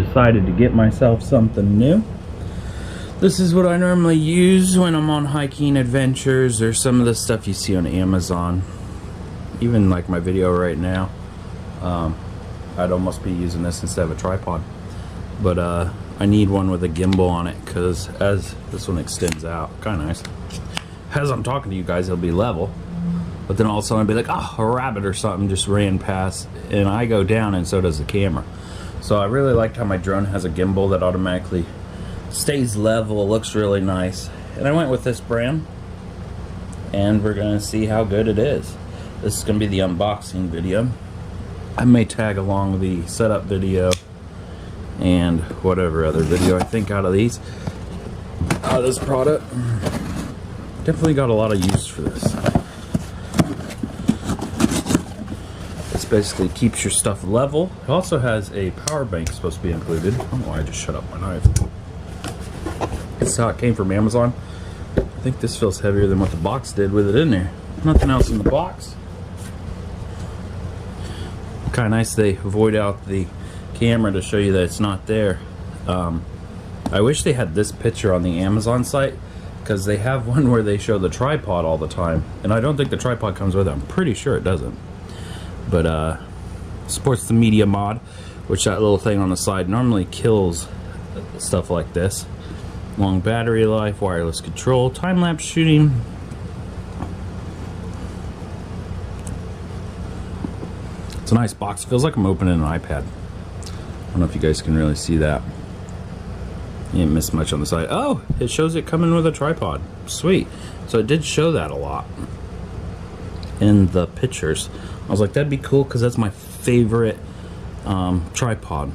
decided to get myself something new. This is what I normally use when I'm on hiking adventures, or some of the stuff you see on Amazon. Even like my video right now, I'd almost be using this instead of a tripod. But I need one with a gimbal on it, because as this one extends out, kind of nice. As I'm talking to you guys, it'll be level. But then all of a sudden I'd be like, oh, a rabbit or something just ran past, and I go down and so does the camera. So I really liked how my drone has a gimbal that automatically stays level. It looks really nice. And I went with this brand, and we're going to see how good it is. This is going to be the unboxing video. I may tag along the setup video and whatever other video I think out of these. Out of this product. Definitely got a lot of use for this. Basically keeps your stuff level. It also has a power bank supposed to be included. I don't know why I just shut up my knife. This is how it came from Amazon. I think this feels heavier than what the box did with it in there. Nothing else in the box. Kind of nice they void out the camera to show you that it's not there. I wish they had this picture on the Amazon site, because they have one where they show the tripod all the time, and I don't think the tripod comes with it. I'm pretty sure it doesn't. But supports the media mod, which that little thing on the side normally kills stuff like this. Long battery life, wireless control, time-lapse shooting. It's a nice box. Feels like I'm opening an iPad. I don't know if you guys can really see that. You didn't miss much on the side. Oh, it shows it coming with a tripod. Sweet. So it did show that a lot in the pictures. I was like, that'd be cool, because that's my favorite tripod.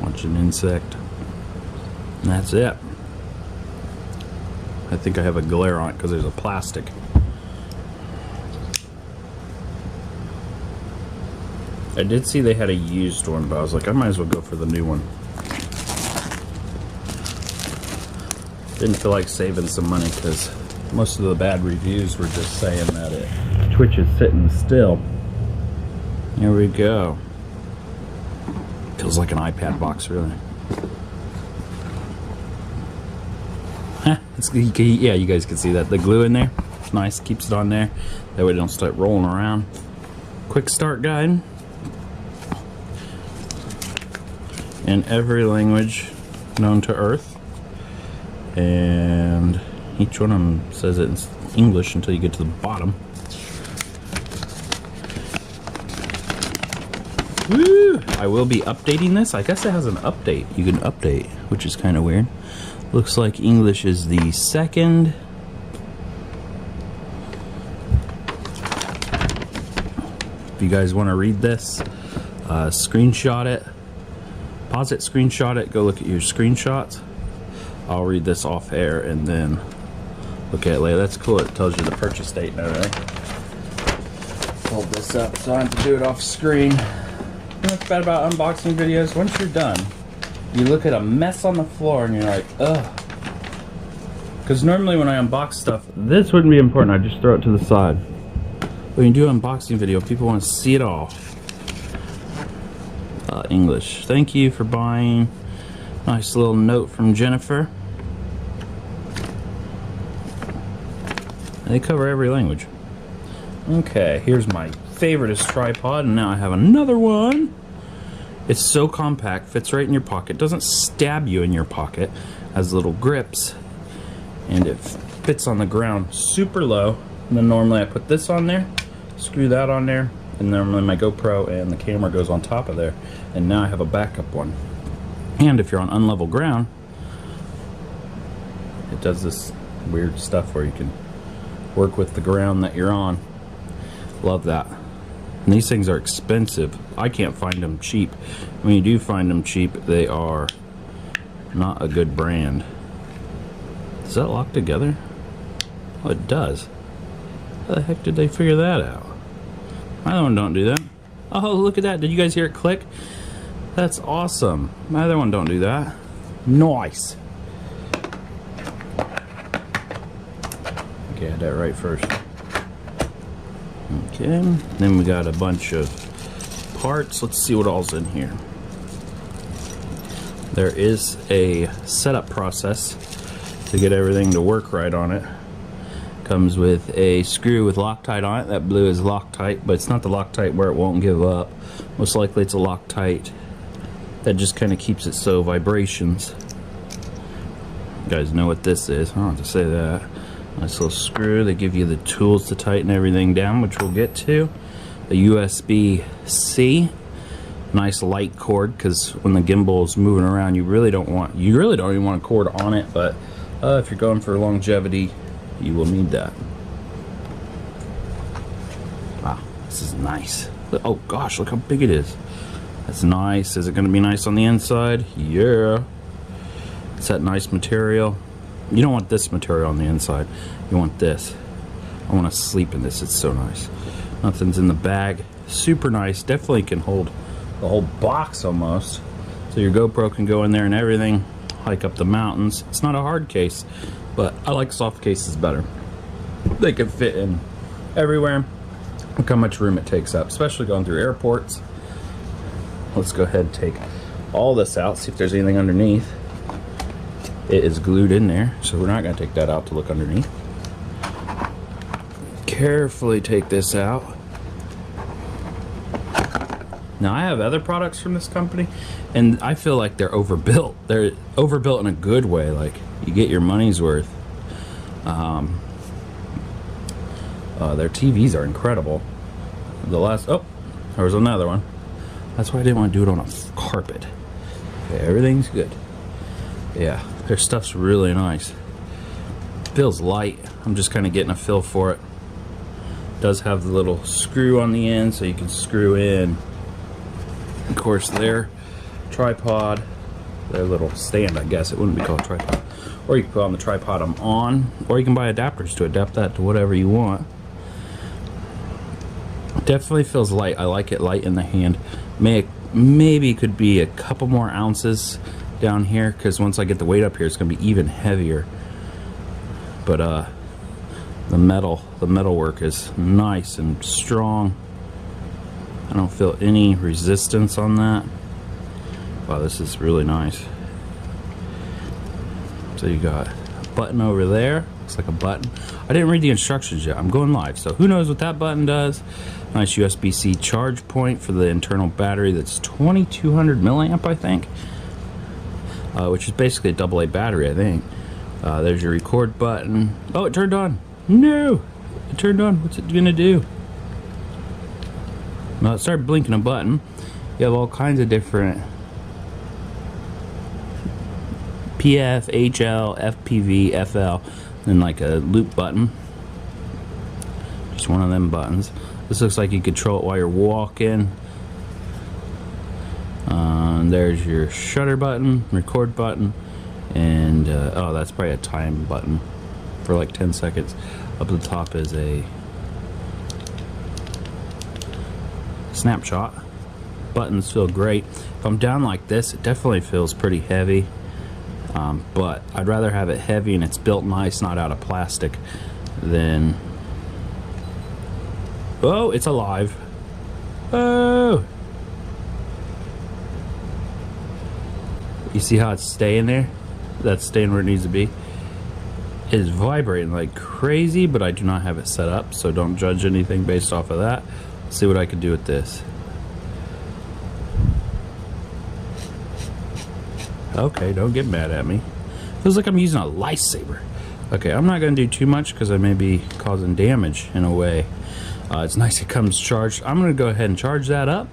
Watch an insect. And that's it. I think I have a glare on it because there's a plastic. I did see they had a used one, but I was like, I might as well go for the new one. Didn't feel like saving some money, because most of the bad reviews were just saying that it Twitch is sitting still. Here we go. Feels like an iPad box, really. Yeah, you guys can see that. The glue in there, it's nice, keeps it on there. That way it don't start rolling around. Quick start guide. In every language known to Earth. And each one of them says it in English until you get to the bottom. Woo! I will be updating this. I guess it has an update. You can update, which is kind of weird. Looks like English is the second. If you guys want to read this, screenshot it. Pause it, screenshot it, go look at your screenshots. I'll read this off air and then look at it later. That's cool. It tells you the purchase date and everything. Hold this up so I have to do it off screen. You know what's bad about unboxing videos? Once you're done, you look at a mess on the floor and you're like, ugh. Because normally when I unbox stuff, this wouldn't be important. I just throw it to the side. When you do an unboxing video, people want to see it all. English. Thank you for buying. Nice little note from Jennifer. They cover every language. Okay, here's my favoriteest tripod, and now I have another one. It's so compact, fits right in your pocket, doesn't stab you in your pocket, has little grips, and it fits on the ground super low. And then normally I put this on there, screw that on there, and normally my GoPro and the camera goes on top of there. And now I have a backup one. And if you're on unlevel ground, it does this weird stuff where you can work with the ground that you're on. Love that. And these things are expensive. I can't find them cheap. When you do find them cheap, they are not a good brand. Does that lock together? Oh, it does. How the heck did they figure that out? My other one don't do that. Oh, look at that. Did you guys hear it click? That's awesome. My other one don't do that. Nice. Okay, I had that right first. Okay, then we got a bunch of parts. Let's see what all's in here. There is a setup process to get everything to work right on it. Comes with a screw with Loctite on it. That blue is Loctite, but it's not the Loctite where it won't give up. Most likely it's a Loctite that just kind of keeps it so vibrations. You guys know what this is. I don't have to say that. Nice little screw. They give you the tools to tighten everything down, which we'll get to. A USB-C. Nice light cord, because when the gimbal is moving around, you really don't even want a cord on it, but if you're going for longevity, you will need that. Wow, this is nice. Oh gosh, look how big it is. That's nice. Is it going to be nice on the inside? Yeah. It's that nice material. You don't want this material on the inside. You want this. I want to sleep in this. It's so nice. Nothing's in the bag. Super nice. Definitely can hold the whole box almost. So your GoPro can go in there and everything. Hike up the mountains. It's not a hard case, but I like soft cases better. They can fit in everywhere. Look how much room it takes up, especially going through airports. Let's go ahead and take all this out, see if there's anything underneath. It is glued in there, so we're not going to take that out to look underneath. Carefully take this out. Now, I have other products from this company, and I feel like they're overbuilt. They're overbuilt in a good way, like you get your money's worth. Their TVs are incredible. Oh, there was another one. That's why I didn't want to do it on a carpet. Okay, everything's good. Yeah, their stuff's really nice. Feels light. I'm just kind of getting a feel for it. Does have the little screw on the end, so you can screw in. Of course, their tripod, their little stand, I guess. It wouldn't be called a tripod. Or you can put on the tripod I'm on, or you can buy adapters to adapt that to whatever you want. Definitely feels light. I like it light in the hand. Maybe could be a couple more ounces down here, because once I get the weight up here, it's going to be even heavier. But the metal work is nice and strong. I don't feel any resistance on that. Wow, this is really nice. So you got a button over there. Looks like a button. I didn't read the instructions yet. I'm going live, so who knows what that button does. Nice USB-C charge point for the internal battery that's 2200 milliamp, I think. Which is basically a AA battery, I think. There's your record button. Oh, it turned on. No! It turned on. What's it gonna do? Well, it started blinking a button. You have all kinds of different PF, HL, FPV, FL, and like a loop button. Just one of them buttons. This looks like you control it while you're walking. There's your shutter button, record button, and oh, that's probably a time button for like 10 seconds. Up at the top is a snapshot. Buttons feel great. If I'm down like this, it definitely feels pretty heavy, but I'd rather have it heavy and it's built nice, not out of plastic, than... Oh, it's alive. Oh! You see how it's staying there? That's staying where it needs to be. It is vibrating like crazy, but I do not have it set up, so don't judge anything based off of that. Let's see what I can do with this. Okay, don't get mad at me. Feels like I'm using a lightsaber. Okay, I'm not going to do too much because I may be causing damage in a way. It's nice it comes charged. I'm going to go ahead and charge that up.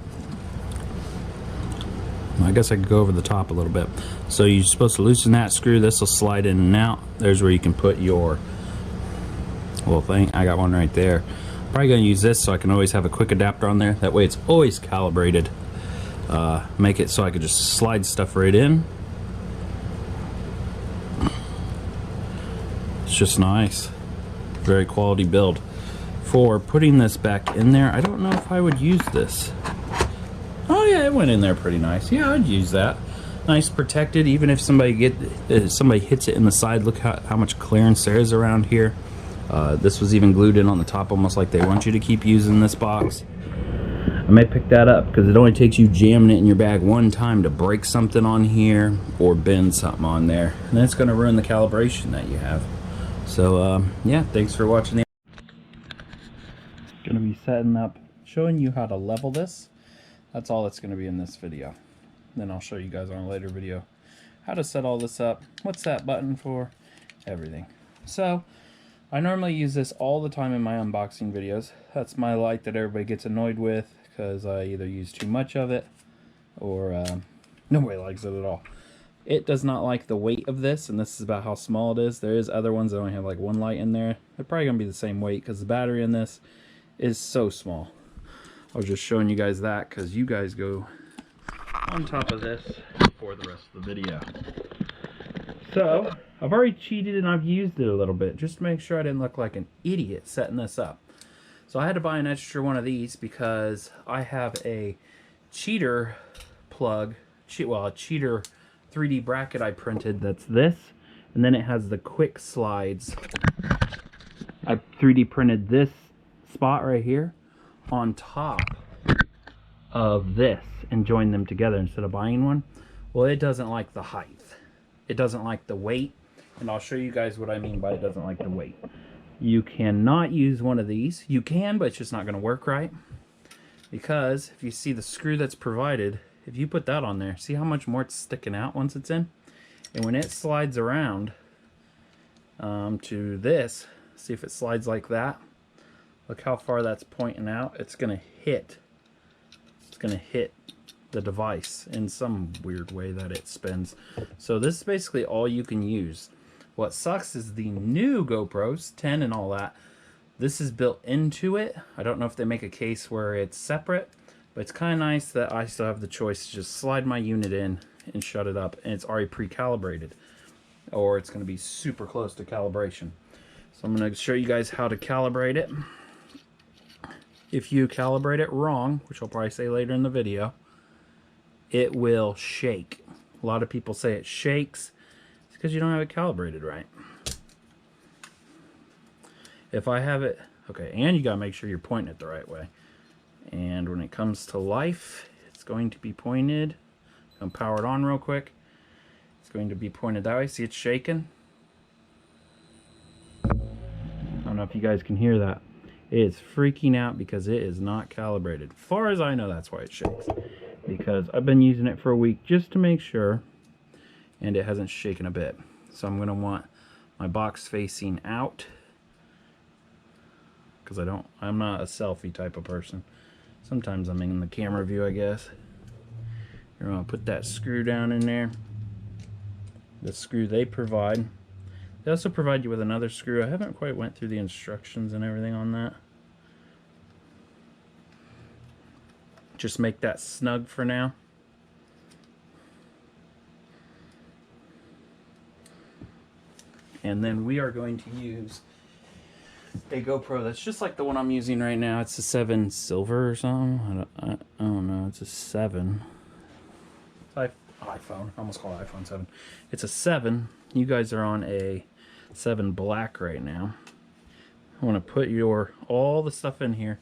I guess I could go over the top a little bit. So you're supposed to loosen that screw. This will slide in and out. There's where you can put your little thing. I got one right there. Probably going to use this so I can always have a quick adapter on there. That way it's always calibrated. Make it so I could just slide stuff right in. It's just nice. Very quality build. For putting this back in there, I don't know if I would use this. Oh yeah, it went in there pretty nice. Yeah, I'd use that. Nice protected, even if somebody hits it in the side. Look how much clearance there is around here. This was even glued in on the top, almost like they want you to keep using this box. I may pick that up because it only takes you jamming it in your bag one time to break something on here or bend something on there, and that's going to ruin the calibration that you have. So yeah, thanks for watching. Going to be setting up, showing you how to level this. That's all that's going to be in this video. Then I'll show you guys on a later video how to set all this up, what's that button for, everything. So I normally use this all the time in my unboxing videos. That's my light that everybody gets annoyed with because I either use too much of it or nobody likes it at all. It does not like the weight of this, and this is about how small it is. There is other ones that only have like one light in there. They're probably going to be the same weight because the battery in this is so small. I was just showing you guys that because you guys go on top of this for the rest of the video. So I've already cheated and I've used it a little bit just to make sure I didn't look like an idiot setting this up. So I had to buy an extra one of these because I have a cheater plug, well, a cheater 3D bracket I printed that's this, and then it has the quick slides. I 3D printed this spot right here on top of this and joined them together instead of buying one. Well, it doesn't like the height. It doesn't like the weight, and I'll show you guys what I mean by it doesn't like the weight. You cannot use one of these. You can, but it's just not going to work right. Because if you see the screw that's provided, if you put that on there, see how much more it's sticking out once it's in? And when it slides around to this, see if it slides like that. Look how far that's pointing out. It's going to hit the device in some weird way that it spins. So this is basically all you can use. What sucks is the new GoPros 10 and all that, this is built into it. I don't know if they make a case where it's separate, but it's kind of nice that I still have the choice to just slide my unit in and shut it up, and it's already pre-calibrated, or it's going to be super close to calibration. So I'm going to show you guys how to calibrate it. If you calibrate it wrong, which I'll probably say later in the video, it will shake. A lot of people say it shakes. It's because you don't have it calibrated right. If I have it, okay, and you gotta make sure you're pointing it the right way. And when it comes to life, it's going to be pointed. I'm power it on real quick. It's going to be pointed that way. See, it's shaking. I don't know if you guys can hear that. It's freaking out because it is not calibrated. As far as I know, that's why it shakes. Because I've been using it for a week just to make sure, and it hasn't shaken a bit. So I'm going to want my box facing out, because I'm not a selfie type of person. Sometimes I'm in the camera view, I guess. You're going to put that screw down in there. The screw they provide. They also provide you with another screw. I haven't quite went through the instructions and everything on that. Just make that snug for now. And then we are going to use a GoPro that's just like the one I'm using right now. It's a 7 Silver or something. I don't know. It's a 7. It's iPhone. I almost call it iPhone 7. It's a 7. You guys are on a 7 Black right now. I want to put all the stuff in here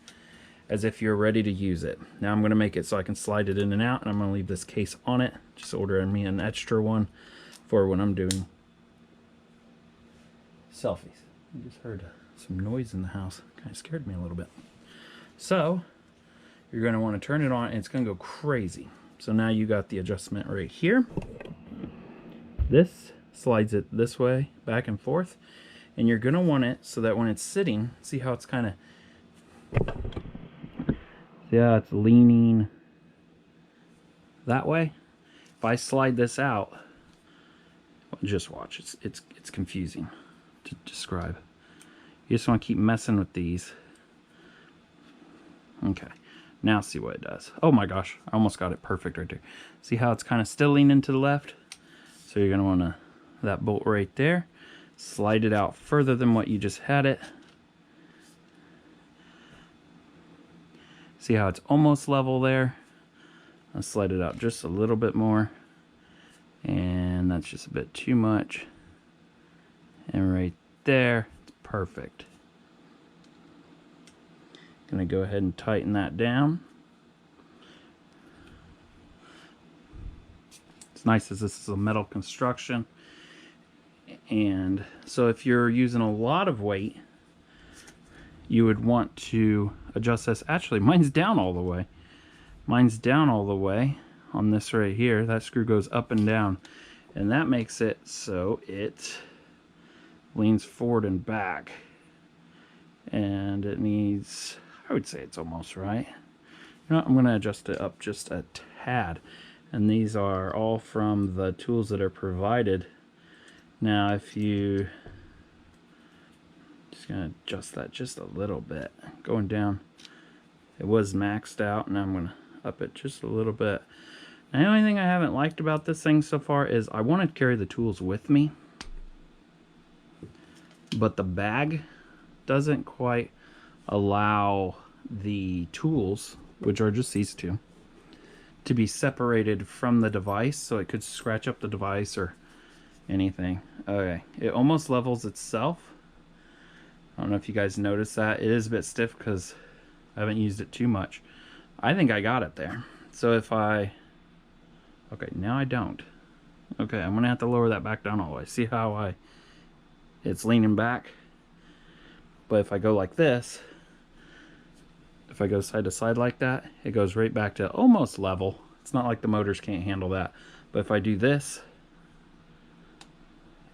as if you're ready to use it. Now I'm going to make it so I can slide it in and out, and I'm going to leave this case on it. Just ordering me an extra one for when I'm doing selfies. I just heard some noise in the house. Kind of scared me a little bit. So you're going to want to turn it on, and it's going to go crazy. So now you got the adjustment right here. This slides it this way, back and forth, and you're going to want it so that when it's sitting, see how it's kind of, yeah, it's leaning that way. If I slide this out, just watch, it's confusing to describe. You just want to keep messing with these. Okay, now see what it does. Oh my gosh, I almost got it perfect right there. See how it's kind of still leaning to the left? So you're going to want to, that bolt right there, slide it out further than what you just had it. See how it's almost level there? I'll slide it out just a little bit more, and that's just a bit too much. And right there, it's perfect. Gonna go ahead and tighten that down. It's nice as this is a metal construction. And so if you're using a lot of weight, you would want to adjust this. Actually, mine's down all the way. Mine's down all the way on this right here. That screw goes up and down. And that makes it so it leans forward and back. And it needs, I would say it's almost right. You know what, I'm going to adjust it up just a tad. And these are all from the tools that are provided. Now if you, just going to adjust that just a little bit. Going down, it was maxed out, and I'm going to up it just a little bit. Now, the only thing I haven't liked about this thing so far is I want to carry the tools with me, but the bag doesn't quite allow the tools, which are just these two, to be separated from the device, so it could scratch up the device or anything. Okay, it almost levels itself. I don't know if you guys noticed that. It is a bit stiff because I haven't used it too much. I think I got it there. So if I, okay, now I don't. Okay, I'm gonna have to lower that back down all the way. See how it's leaning back? But if I go like this, if I go side to side like that, it goes right back to almost level. It's not like the motors can't handle that. But if I do this,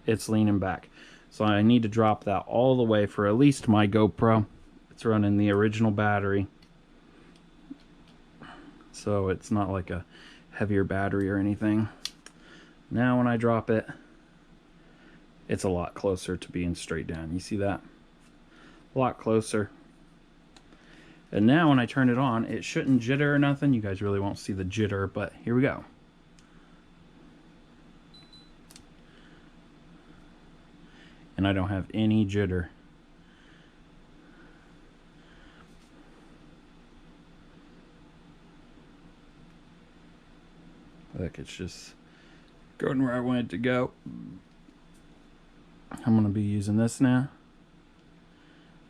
it's leaning back. So I need to drop that all the way for at least my GoPro. It's running the original battery. So it's not like a heavier battery or anything. Now when I drop it, it's a lot closer to being straight down. You see that? A lot closer. And now when I turn it on, it shouldn't jitter or nothing. You guys really won't see the jitter, but here we go. And I don't have any jitter. Look, it's just going where I want it to go. I'm going to be using this now.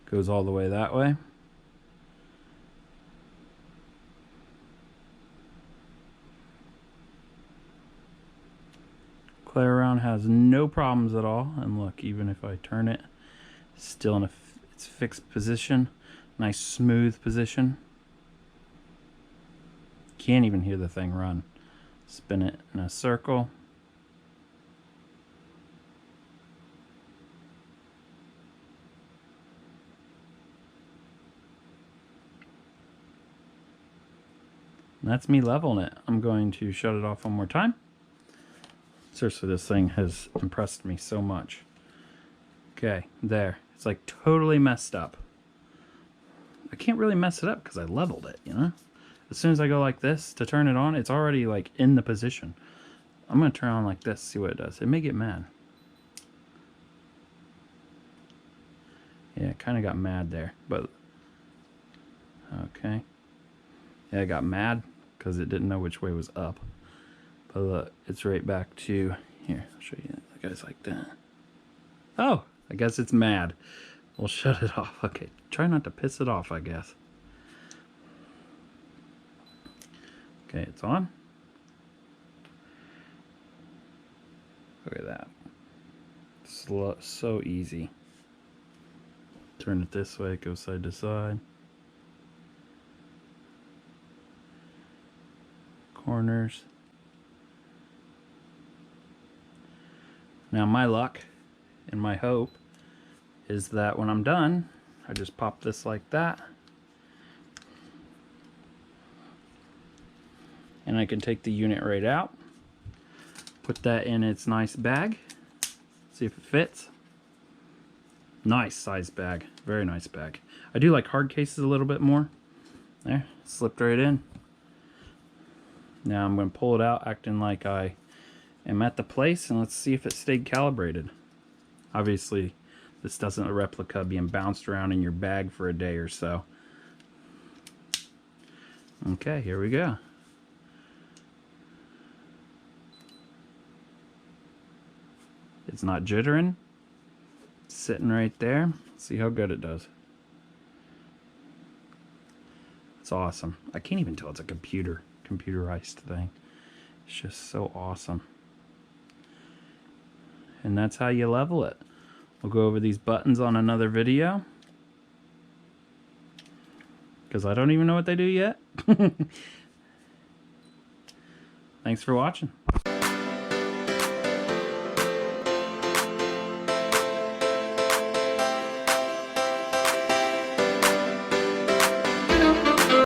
Goes all the way that way. Play around, has no problems at all. And look, even if I turn it, it's still in its fixed position. Nice smooth position. Can't even hear the thing run. Spin it in a circle. And that's me leveling it. I'm going to shut it off one more time. Seriously, this thing has impressed me so much. Okay, there. It's like totally messed up. I can't really mess it up because I leveled it, you know? As soon as I go like this to turn it on, it's already like in the position. I'm going to turn on like this, see what it does. It may get mad. Yeah, it kind of got mad there, but okay. Yeah, it got mad because it didn't know which way was up. But look, it's right back to, here, I'll show you. It goes like that. Oh, I guess it's mad. We'll shut it off. Okay, try not to piss it off, I guess. Okay, it's on. Look at that. Slow, so easy. Turn it this way, go side to side. Corners. Now my luck and my hope is that when I'm done, I just pop this like that. And I can take the unit right out, put that in its nice bag, see if it fits. Nice size bag, very nice bag. I do like hard cases a little bit more. There, slipped right in. Now I'm going to pull it out, acting like I am at the place, and let's see if it stayed calibrated. Obviously, this doesn't a replica being bounced around in your bag for a day or so. Okay, here we go. It's not jittering. It's sitting right there. Let's see how good it does. It's awesome. I can't even tell it's a computerized thing. It's just so awesome. And that's how you level it. We'll go over these buttons on another video, because I don't even know what they do yet. Thanks for watching.